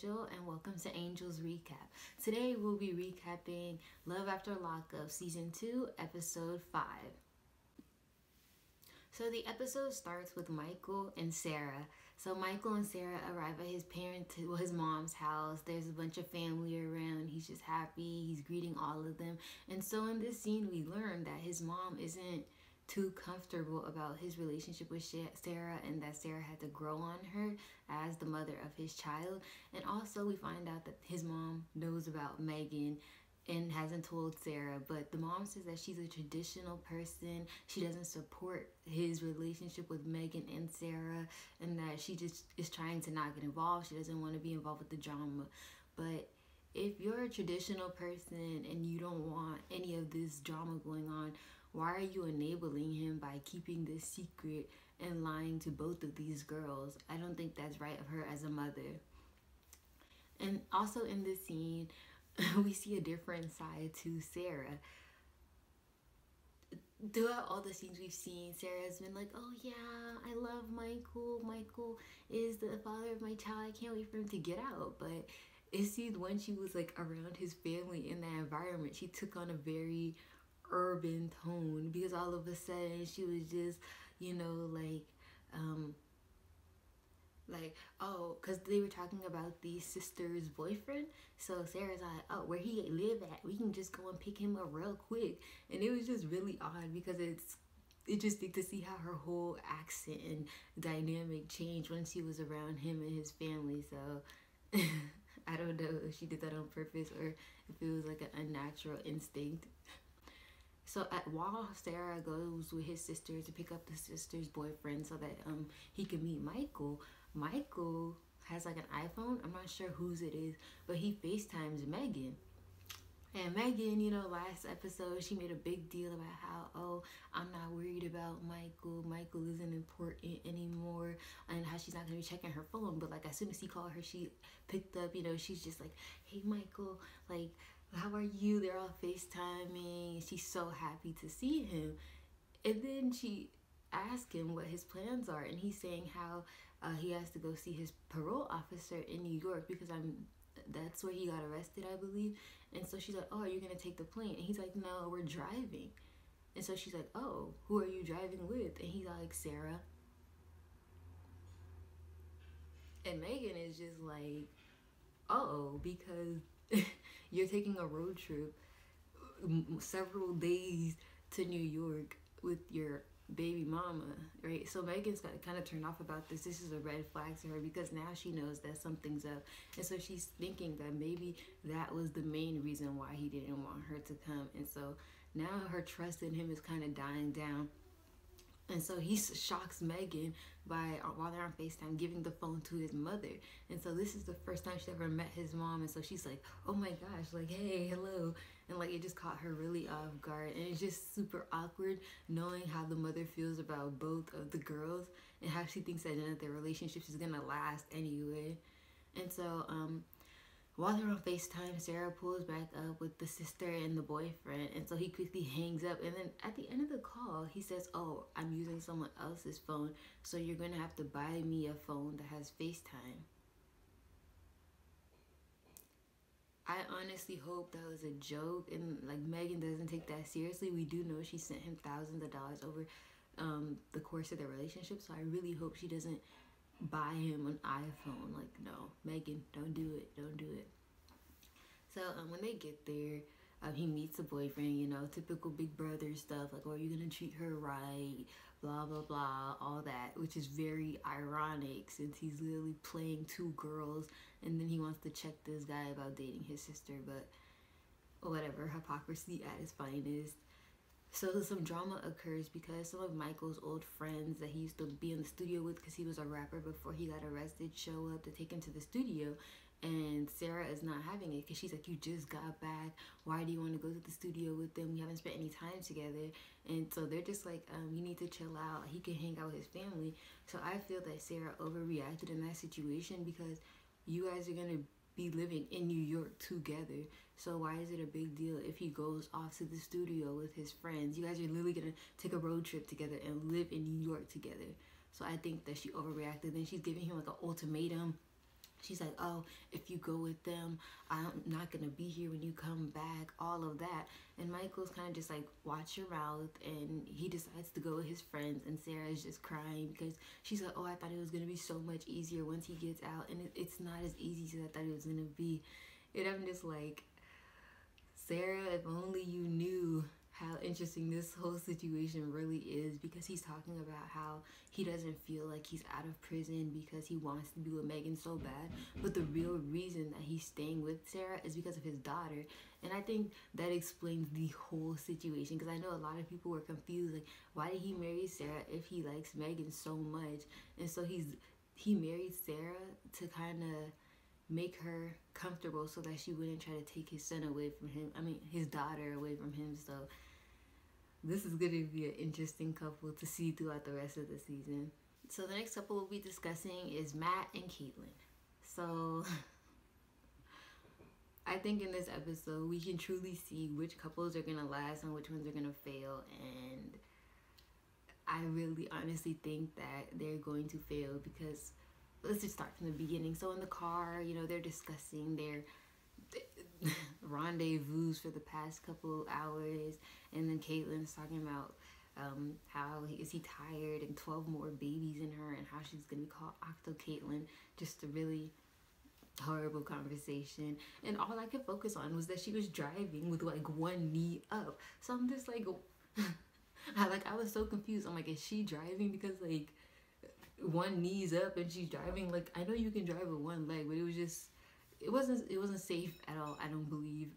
Angel, and welcome to Angel's Recap. Today we'll be recapping Love After Lockup Season 2, Episode 5. So the episode starts with Michael and Sarah. So Michael and Sarah arrive at his mom's house. There's a bunch of family around. He's just happy. He's greeting all of them. And so in this scene, we learn that his mom isn't too comfortable about his relationship with Sarah, and that Sarah had to grow on her as the mother of his child. And also we find out that his mom knows about Megan and hasn't told Sarah, but the mom says that she's a traditional person. She doesn't support his relationship with Megan and Sarah, and that she just is trying to not get involved. She doesn't want to be involved with the drama. But if you're a traditional person and you don't want any of this drama going on, why are you enabling him by keeping this secret and lying to both of these girls? I don't think that's right of her as a mother. And also in this scene, we see a different side to Sarah. Throughout all the scenes we've seen, Sarah's been like, oh yeah, I love Michael. Michael is the father of my child. I can't wait for him to get out. But it seemed when she was like around his family in that environment, she took on a very urban tone, because all of a sudden she was just, oh, because they were talking about the sister's boyfriend. So Sarah's like, oh, where he live at, we can just go and pick him up real quick. And it was just really odd, because it's interesting to see how her whole accent and dynamic changed when she was around him and his family. So I don't know if she did that on purpose or if it was like an unnatural instinct. So while Sarah goes with his sister to pick up the sister's boyfriend so that he can meet Michael, Michael has like an iPhone. I'm not sure whose it is, but he FaceTimes Megan. And Megan, last episode, she made a big deal about how, oh, I'm not worried about Michael. Michael isn't important anymore. And how she's not going to be checking her phone. But, like, as soon as he called her, she picked up, she's just like, hey, Michael, like, how are you? They're all FaceTiming. She's so happy to see him. And then she asked him what his plans are. And he's saying how he has to go see his parole officer in New York because that's where he got arrested, I believe. And so she's like, oh, are you going to take the plane? And he's like, no, we're driving. And so she's like, oh, who are you driving with? And he's like, Sarah. And Megan is just like, oh, because you're taking a road trip several days to New York with your baby mama, right? So Megan's got kind of turned off about this. This is a red flag to her, because now she knows that something's up. And so she's thinking that maybe that was the main reason why he didn't want her to come. And so now her trust in him is kind of dying down. And so he shocks Megan by, while they're on FaceTime, giving the phone to his mother. And so this is the first time she ever met his mom. And so she's like, oh my gosh, like, hey, hello. And like, it just caught her really off guard. And it's just super awkward knowing how the mother feels about both of the girls and how she thinks that none of their relationships is going to last anyway. And so, while they're on FaceTime, Sarah pulls back up with the sister and the boyfriend. And so he quickly hangs up. And then at the end of the call, he says, oh, I'm using someone else's phone, so you're going to have to buy me a phone that has FaceTime. I honestly hope that was a joke and like Megan doesn't take that seriously. We do know she sent him thousands of dollars over the course of their relationship. So I really hope she doesn't buy him an iPhone. Like, no, Megan, don't do it. Don't do it. So when they get there, he meets the boyfriend, typical big brother stuff. Like, oh, are you going to treat her right? Blah, blah, blah, all that. Which is very ironic since he's literally playing two girls. And then he wants to check this guy about dating his sister. But whatever, hypocrisy at its finest. So some drama occurs because some of Michael's old friends that he used to be in the studio with, because he was a rapper before he got arrested, show up to take him to the studio. And Sarah is not having it because she's like, you just got back. Why do you want to go to the studio with them? We haven't spent any time together. And so they're just like, you need to chill out. He can hang out with his family. So I feel that Sarah overreacted in that situation, because you guys are going to be living in New York together. So why is it a big deal if he goes off to the studio with his friends? You guys are literally gonna take a road trip together and live in New York together. So I think that she overreacted. Then she's giving him like an ultimatum. She's like, oh, if you go with them, I'm not gonna be here when you come back, all of that. And Michael's kind of just like, watch your mouth, and he decides to go with his friends. And Sarah is just crying because she's like, oh, I thought it was gonna be so much easier once he gets out, and it's not as easy as I thought it was gonna be. And I'm just like, Sarah, if only you knew how interesting this whole situation really is, because he's talking about how he doesn't feel like he's out of prison because he wants to be with Megan so bad, but the real reason that he's staying with Sarah is because of his daughter. And I think that explains the whole situation, because I know a lot of people were confused, like, why did he marry Sarah if he likes Megan so much? And so he married Sarah to kind of make her comfortable so that she wouldn't try to take his son away from him. I mean, his daughter away from him. So this is going to be an interesting couple to see throughout the rest of the season. So the next couple we'll be discussing is Matt and Caitlin. So I think in this episode we can truly see which couples are going to last and which ones are going to fail. And I really honestly think that they're going to fail, because let's just start from the beginning. So in the car, you know, they're discussing their rendezvous for the past couple hours, and then Caitlin's talking about how is he tired, and 12 more babies in her, and how she's gonna be called Octo Caitlin. Just a really horrible conversation, and all I could focus on was that she was driving with like one knee up. So I'm just like I was so confused. I'm like, is she driving because like one knee's up and she's driving? Like, I know you can drive with one leg, but it wasn't safe at all, I don't believe.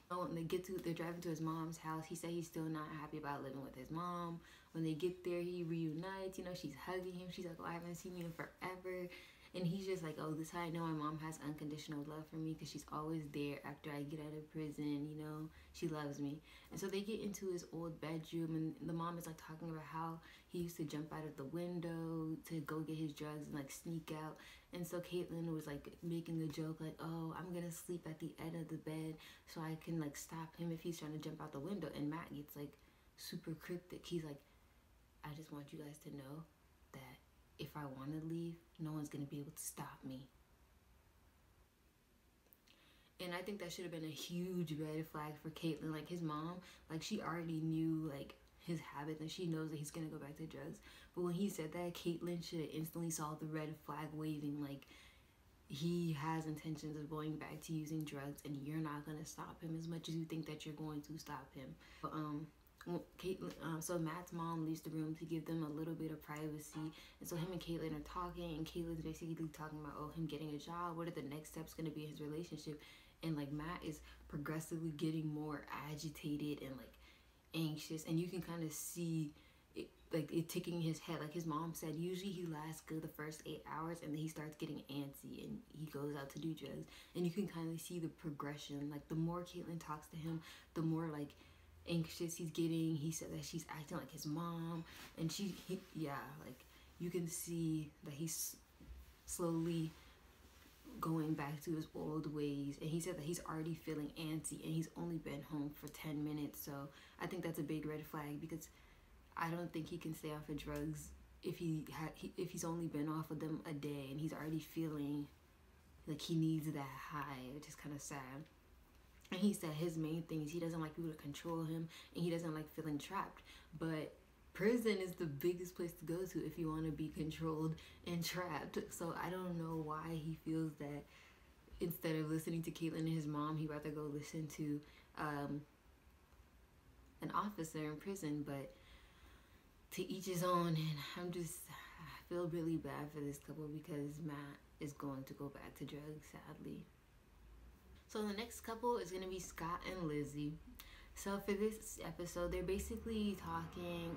When they're driving to his mom's house, he said he's still not happy about living with his mom. When they get there, he reunites, you know, she's hugging him. She's like, oh, I haven't seen you in forever. And he's just like, oh, this is how I know my mom has unconditional love for me, because she's always there after I get out of prison, you know, she loves me. And so they get into his old bedroom, and the mom is like talking about how he used to jump out of the window to go get his drugs and like sneak out. And so Caitlin was like making a joke like, oh, I'm gonna sleep at the end of the bed so I can like stop him if he's trying to jump out the window. And Matt gets like super cryptic. He's like, I just want you guys to know that if I want to leave, no one's going to be able to stop me. And I think that should have been a huge red flag for Caitlin. Like, his mom, like, she already knew, like, his habits, and she knows that he's going to go back to drugs. But when he said that, Caitlin should have instantly saw the red flag waving. Like, he has intentions of going back to using drugs, and you're not going to stop him as much as you think that you're going to stop him. But, so Matt's mom leaves the room to give them a little bit of privacy, and so him and Caitlin are talking, and Caitlin's basically talking about, oh, him getting a job, what are the next steps going to be in his relationship. And like Matt is progressively getting more agitated and like anxious, and you can kind of see it, like it ticking in his head. Like his mom said, usually he lasts good the first 8 hours, and then he starts getting antsy and he goes out to do drugs. And you can kind of see the progression. Like the more Caitlin talks to him, the more like anxious he's getting. He said that she's acting like his mom, and like you can see that he's slowly going back to his old ways. And he said that he's already feeling antsy, and he's only been home for 10 minutes. So I think that's a big red flag, because I don't think he can stay off of drugs if he's only been off of them a day, and he's already feeling like he needs that high, which is kind of sad. And he said his main thing is he doesn't like people to control him, and he doesn't like feeling trapped. But prison is the biggest place to go to if you want to be controlled and trapped. So I don't know why he feels that instead of listening to Caitlin and his mom, he'd rather go listen to an officer in prison. But to each his own. And I feel really bad for this couple, because Matt is going to go back to drugs, sadly. So the next couple is going to be Scott and Lizzie. So for this episode, they're basically talking,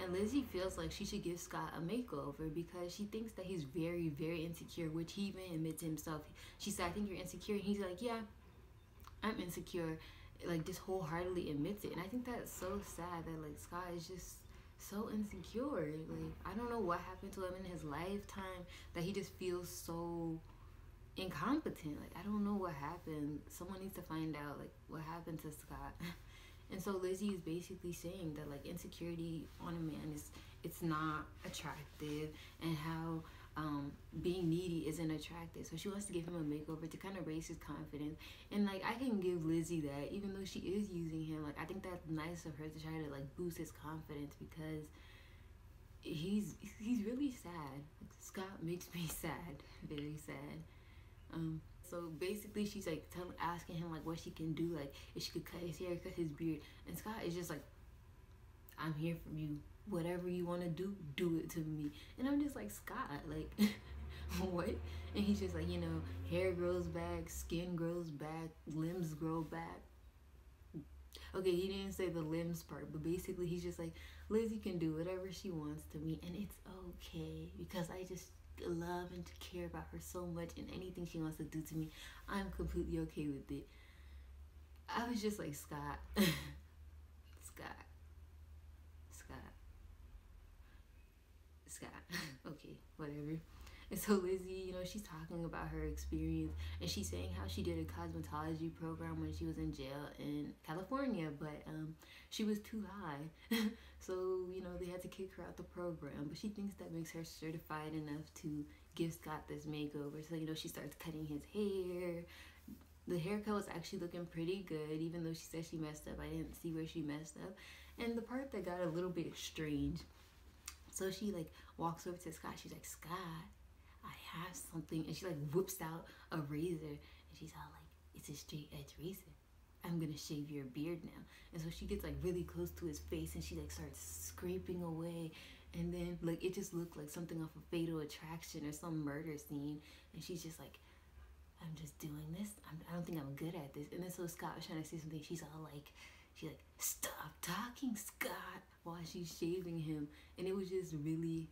and Lizzie feels like she should give Scott a makeover, because she thinks that he's very, very insecure, which he even admits himself. She said, I think you're insecure. And he's like, yeah, I'm insecure. Like, just wholeheartedly admits it. And I think that's so sad that, like, Scott is just so insecure. Like, I don't know what happened to him in his lifetime that he just feels so incompetent. Like, I don't know what happened. Someone needs to find out, like, what happened to Scott. And so Lizzie is basically saying that, like, insecurity on a man it's not attractive, and how being needy isn't attractive. So she wants to give him a makeover to kind of raise his confidence. And like I can give Lizzie that, even though she is using him, like I think that's nice of her to try to like boost his confidence, because he's really sad. Like, Scott makes me sad, very sad. So basically, she's like asking him like what she can do, like if she could cut his hair, cut his beard, and Scott is just like, I'm here for you. Whatever you want to do, do it to me. And I'm just like, Scott, like, what? And he's just like, hair grows back, skin grows back, limbs grow back. Okay, he didn't say the limbs part, but basically he's just like, Lizzie can do whatever she wants to me, and it's okay, because I just love and care about her so much, and anything she wants to do to me, I'm completely okay with it. I was just like, Scott. Scott. Okay, whatever. And so Lizzie, she's talking about her experience, and she's saying how she did a cosmetology program when she was in jail in California, but she was too high. So, they had to kick her out the program, but she thinks that makes her certified enough to give Scott this makeover. So, she starts cutting his hair. The haircut was actually looking pretty good, even though she said she messed up. I didn't see where she messed up. And the part that got a little bit strange, so she like walks over to Scott. She's like, Scott, I have something. And she like whips out a razor. And she's all like, it's a straight edge razor. I'm going to shave your beard now. And so she gets like really close to his face, and she like starts scraping away. And then like it just looked like something off of Fatal Attraction or some murder scene. And she's just like, I'm just doing this. I don't think I'm good at this. And then so Scott was trying to say something. She's like, stop talking, Scott, while she's shaving him. And it was just really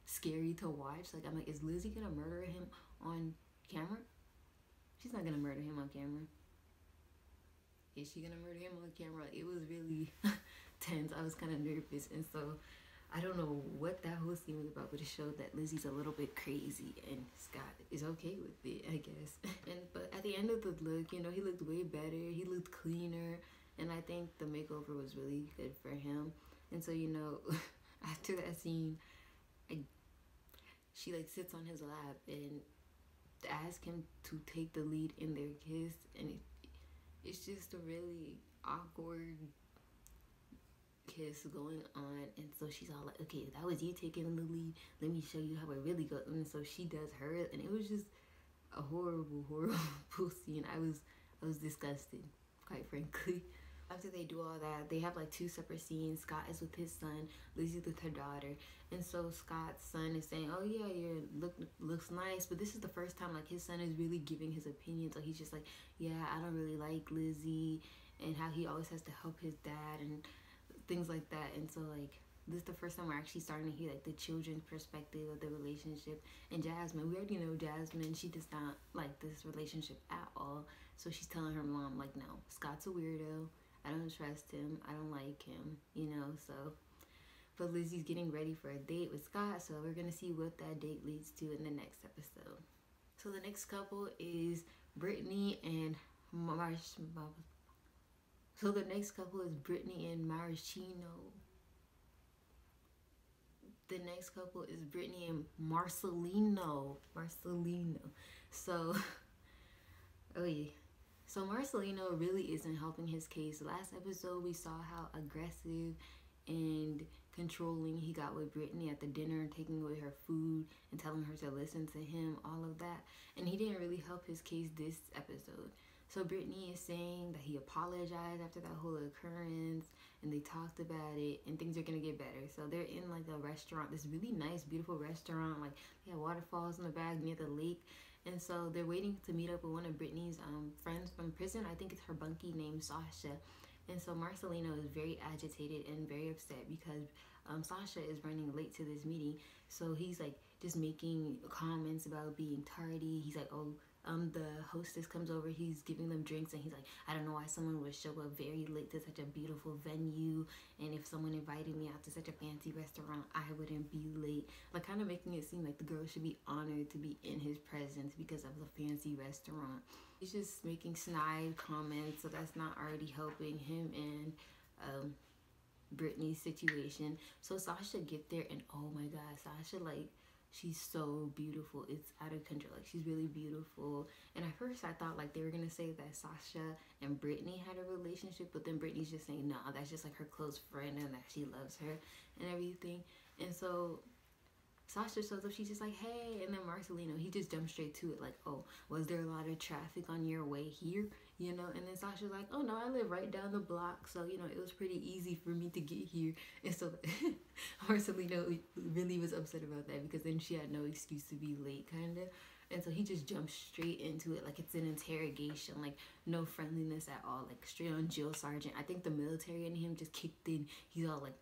scary to watch. Like, I'm like, is Lizzie gonna murder him on camera? She's not gonna murder him on camera. Is she gonna murder him on camera? It was really tense. I was kind of nervous. And so I don't know what that whole scene was about, but it showed that Lizzie's a little bit crazy, and Scott is okay with it, I guess. But at the end of the look, he looked way better. He looked cleaner, and I think the makeover was really good for him. And so, after that scene, she like sits on his lap and asks him to take the lead in their kiss, and it's just a really awkward kiss going on. And so she's all like, okay, that was you taking the lead, let me show you how it really goes. And so she does hers, and it was just a horrible scene. I was disgusted, quite frankly. After they do all that, they have like two separate scenes. Scott is with his son, Lizzie's with her daughter. And so Scott's son is saying, oh yeah, your look looks nice, but this is the first time like his son is really giving his opinion. So he's just like, yeah, I don't really like Lizzie, and how he always has to help his dad and things like that. And so like this is the first time we're actually starting to hear like the children's perspective of the relationship. And Jasmine, we already know Jasmine, she does not like this relationship at all. So she's telling her mom like, no, Scott's a weirdo, I don't trust him, I don't like him, so. But Lizzie's getting ready for a date with Scott, so we're gonna see what that date leads to in the next episode. So the next couple is Brittany and So the next couple is Brittany and Marcelino. The next couple is Brittany and Marcelino. So, oh yeah. So Marcelino really isn't helping his case. Last episode, we saw how aggressive and controlling he got with Brittany at the dinner, taking away her food and telling her to listen to him, all of that. And he didn't really help his case this episode. So Brittany is saying that he apologized after that whole occurrence, and they talked about it, and things are gonna get better. So they're in like a restaurant, this really nice, beautiful restaurant. Like they have waterfalls in the back near the lake. And so they're waiting to meet up with one of Brittany's friends from prison. I think it's her bunkie named Sasha. And so Marcelino is very agitated and very upset because Sasha is running late to this meeting. So he's like just making comments about being tardy. He's like, oh, the hostess comes over, he's giving them drinks, and he's like, I don't know why someone would show up very late to such a beautiful venue, and if someone invited me out to such a fancy restaurant, I wouldn't be late. Like kind of making it seem like the girl should be honored to be in his presence because of the fancy restaurant. He's just making snide comments, so that's not already helping him and Brittany's situation. So Sasha get there, and oh my god, Sasha like She's so beautiful. It's out of control. Like, she's really beautiful. And at first I thought like they were gonna say that Sasha and Brittany had a relationship, but then Brittany's just saying no, that's just like her close friend and that she loves her and everything. And so Sasha shows up, she's just like, hey, and then Marcelino, he just jumps straight to it, like, oh, was there a lot of traffic on your way here? You know, and then Sasha's like, oh no, I live right down the block, so, you know, it was pretty easy for me to get here. And so Marcelino really was upset about that, because then she had no excuse to be late, kind of. And so he just jumps straight into it like it's an interrogation, like no friendliness at all, like straight on Jill Sargent. I think the military in him just kicked in. He's all like,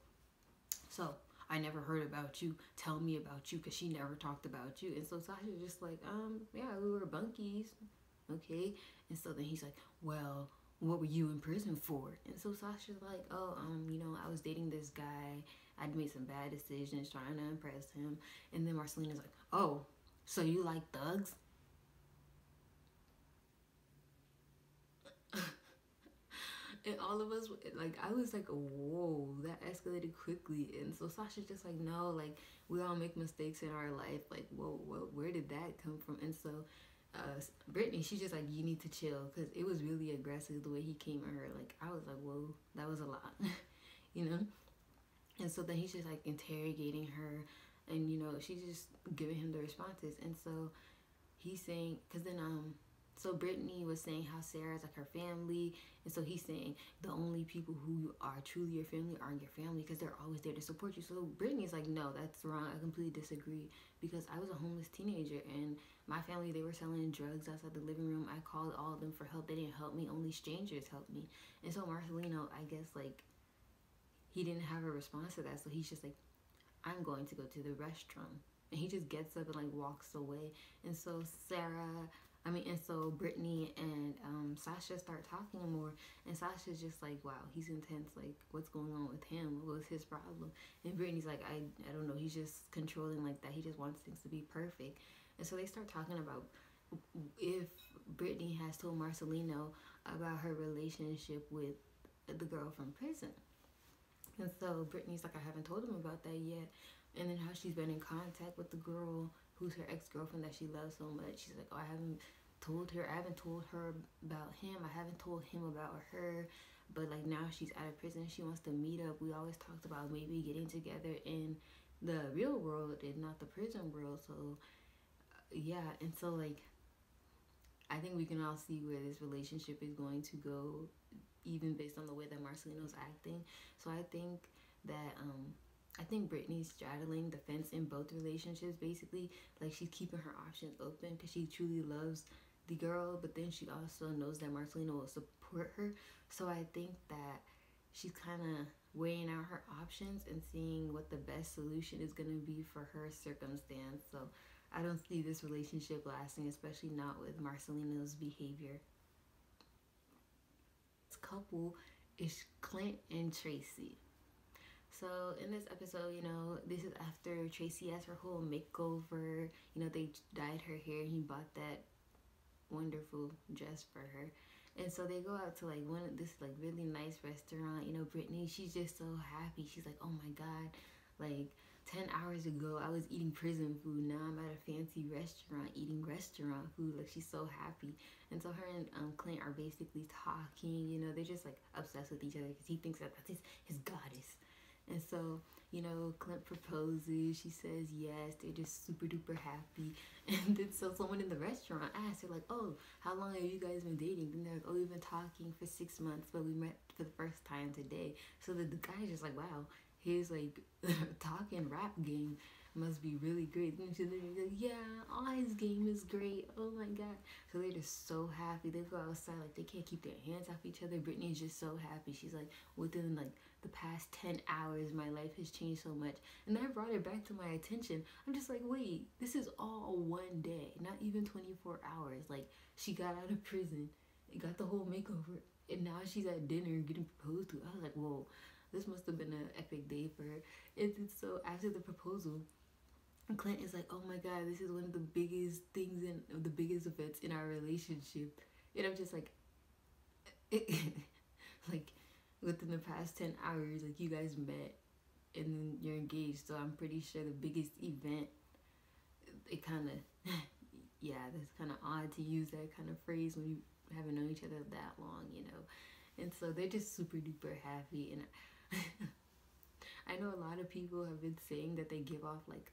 so I never heard about you. Tell me about you, because she never talked about you. And so Sasha's just like, yeah, we were bunkies. Okay. And so then he's like, well, what were you in prison for? And so Sasha's like, oh, you know, I was dating this guy. I'd made some bad decisions trying to impress him. And then Marcelina's like, oh, so you like thugs? And all of us, like, I was like, whoa, that escalated quickly. And so Sasha's just like, no, like, we all make mistakes in our life. Like, whoa, where did that come from? And so Brittany, she's just like, you need to chill, because it was really aggressive the way he came at her. Like, I was like, whoa, that was a lot, you know? And so then he's just like interrogating her, and, you know, she's just giving him the responses. And so he's saying, because then so Brittany was saying how Sarah's like her family, and so he's saying the only people who are truly your family aren't your family, because they're always there to support you. So Brittany's like, no, that's wrong. I completely disagree, because I was a homeless teenager, and my family, they were selling drugs outside the living room. I called all of them for help. They didn't help me. Only strangers helped me. And so Marcelino, I guess, like, he didn't have a response to that, so he's just like, I'm going to go to the restaurant. And he just gets up and like walks away. And so so Brittany and Sasha start talking more, and Sasha's just like, wow, he's intense. Like, what's going on with him? What was his problem? And Brittany's like, I don't know. He's just controlling like that. He just wants things to be perfect. And so they start talking about if Brittany has told Marcelino about her relationship with the girl from prison. And so Brittany's like, I haven't told him about that yet. And then how she's been in contact with the girl who's her ex-girlfriend that she loves so much. She's like, oh, I haven't told her about him. I haven't told him about her. But like, now she's out of prison, she wants to meet up. We always talked about maybe getting together in the real world and not the prison world. So yeah, and so like, I think we can all see where this relationship is going to go, even based on the way that Marcelino's acting. So I think that Brittany's straddling the fence in both relationships, basically. Like, she's keeping her options open because she truly loves the girl, but then she also knows that Marcelino will support her. So I think that she's kind of weighing out her options and seeing what the best solution is going to be for her circumstance. So I don't see this relationship lasting, especially not with Marcelino's behavior. This couple is Clint and Tracy. So in this episode, you know, this is after Tracy has her whole makeover. You know, they dyed her hair. He bought that wonderful dress for her. And so they go out to like this like really nice restaurant. You know, Brittany, she's just so happy. She's like, oh my God, like 10 hours ago I was eating prison food. Now I'm at a fancy restaurant eating restaurant food. Like, she's so happy. And so her and Clint are basically talking. You know, they're just like obsessed with each other because he thinks that that's his goddess. And so, you know, Clint proposes. She says yes. They're just super duper happy. And then so someone in the restaurant asks her like, oh, how long have you guys been dating? And they're like, oh, we've been talking for 6 months, but we met for the first time today. So the guy's just like, wow, his like talking rap game must be really great. And she's like, yeah, all his game is great. Oh my God. So they're just so happy. They go outside, like they can't keep their hands off each other. Brittany's just so happy. She's like, within like the past 10 hours, my life has changed so much. And that brought it back to my attention. I'm just like, wait, this is all one day, not even 24 hours. Like, she got out of prison, got the whole makeover, and now she's at dinner getting proposed to. I was like, whoa, this must have been an epic day for her. And so after the proposal, Clint is like, oh my God, this is one of the biggest things the biggest events in our relationship. And I'm just like, like, within the past 10 hours, like, you guys met and then you're engaged. So I'm pretty sure the biggest event it kind of, yeah, that's kind of odd to use that kind of phrase when you haven't known each other that long, you know. And so they're just super duper happy. And I know a lot of people have been saying that they give off like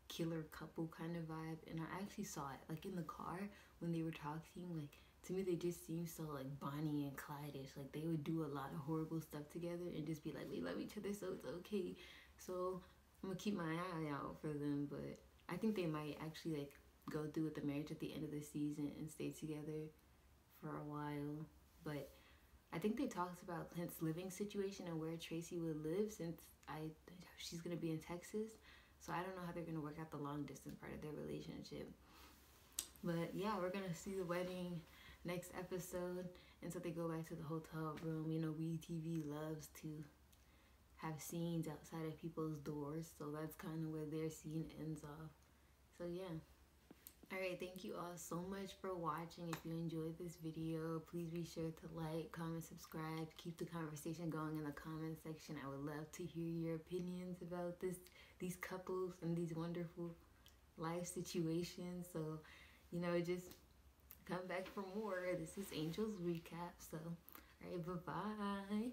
killer couple kind of vibe, and I actually saw it like in the car when they were talking. Like, to me, they just seem so like Bonnie and Clyde-ish. Like, they would do a lot of horrible stuff together and just be like, we love each other, so it's okay. So I'm gonna keep my eye out for them, but I think they might actually like go through with the marriage at the end of the season and stay together for a while. But I think they talked about Clint's living situation and where Tracy would live, since she's gonna be in Texas. So I don't know how they're gonna work out the long distance part of their relationship. But yeah, we're gonna see the wedding next episode. And so they go back to the hotel room. You know, WeTV loves to have scenes outside of people's doors, so that's kind of where their scene ends off. So yeah. Alright, thank you all so much for watching. If you enjoyed this video, please be sure to like, comment, subscribe. Keep the conversation going in the comment section. I would love to hear your opinions about these couples and these wonderful life situations. So, you know, just come back for more. This is Angel's Recap. So, alright, bye-bye.